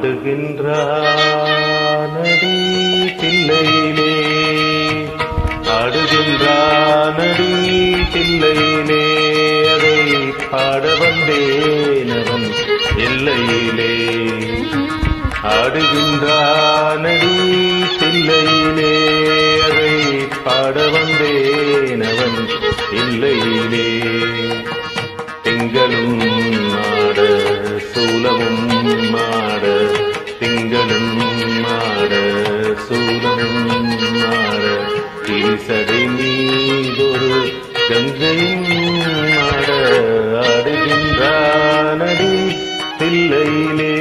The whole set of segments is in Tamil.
ஆடுகின்றானடி தில்லையிலே, ஆடுகின்றானடி தில்லையிலே, அதை பாட வந்தேனவன் எல்லையிலே. ஆடுகின்றானடி தில்லையிலே, அதை பாட வந்தேனவன் எல்லையிலே. திங்களும் மாட சூலமும் மாட, திங்களும் மாட சூலமும் மாட, ஈசடை மீதொரு கங்கையும் மாட. ஆடுகின்றானடி தில்லையிலே.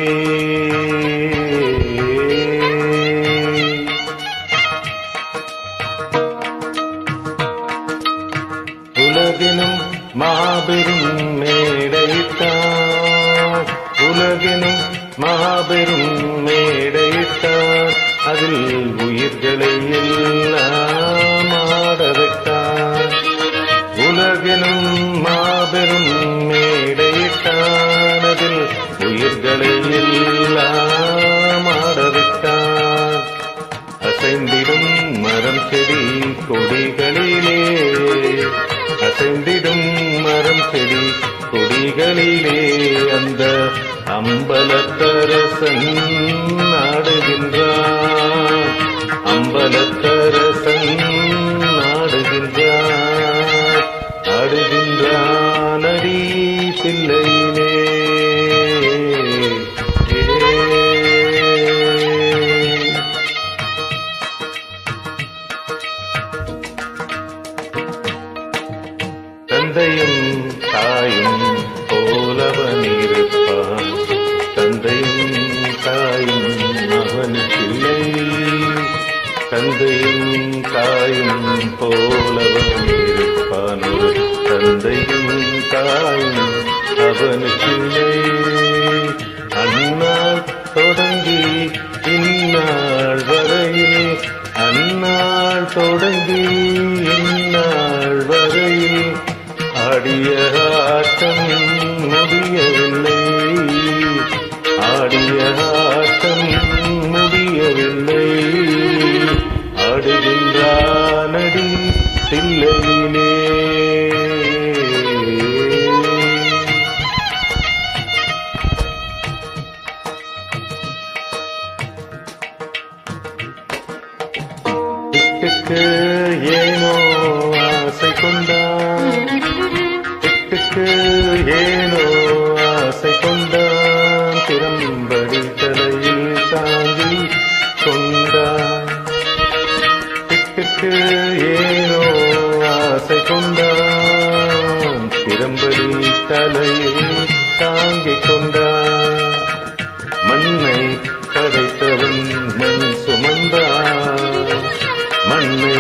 உலகினும் மாபெரும் மேடையிட்டான், உலகினும் மாபெரும் மேடையிட்டான், அதில் உயிர்களை எல்லாம் ஆடவிட்டான். உலகினும் மாபெரும் மேடையிட்டான், அதில் உயிர்களை எல்லாம் ஆடவிட்டான். அசைந்திடும் மரம் செடி கொடிகளிலே, அசைந்திடும் மரம் செடி கொடிகளிலே, அந்த அம்பலத்தரசன் ஆடுகின்றான், அம்பலத்தரசன் ஆடுகின்றான். ஆடுகின்றானடி தில்லையிலே. தந்தையும் தாயும் போலவன் இருப்பான், தந்தையும் தாயும் அவனுக்கில்லை. தந்தையும் தாயும் போலவன் இருப்பான், ஒரு தந்தையும் தாயும் அவனுக்கில்லை. அந்நாள் தொடங்கி இந்நாள் வரையில், அந்நாள் தொடங்கி இந்நாள் வரையில், ஆடிய ஆட்டம் முடியவில்லை, ஆடிய ஆட்டம் முடியவில்லை. ஆடுகின்றானடி தில்லையிலே. திட்டுக்கு ஏனோ ஆசை கொண்டான், திட்டுக்கு ஏனோ ஆசை கொண்டான், திறம்படி தலையில் தாங்கி கொண்டான். திட்டுக்கு ஏனோ ஆசை கொண்டான், திறம்படி தலையில் தாங்கிக் கொண்டான். மண்ணை படைத்தவன் மண் சுமந்தான், மண்ணை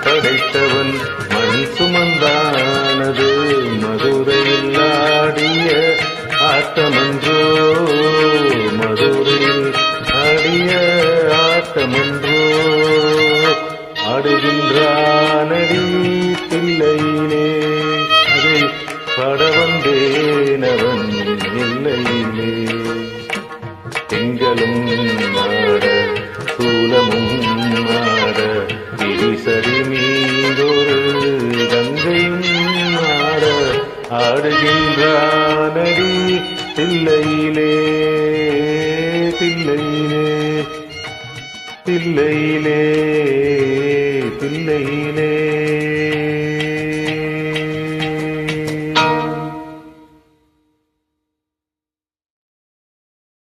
படைத்தவன் மண் சுமந்தானது மதுரையில் ஆடிய ஆட்டமன்றோ, மதுரையில் ஆடிய ஆட்டமன்றோ. ஆடுகின்றானடி தில்லையிலே, அதை பாட வந்தேனவன் எல்லையிலே. திங்களும் மாட சூலமும் மாட, ஈசடி மீதொரு கங்கையும் மாட. ஆடுகின்றானடி தில்லையிலே, தில்லையிலே, தில்லையிலே, தில்லையிலே.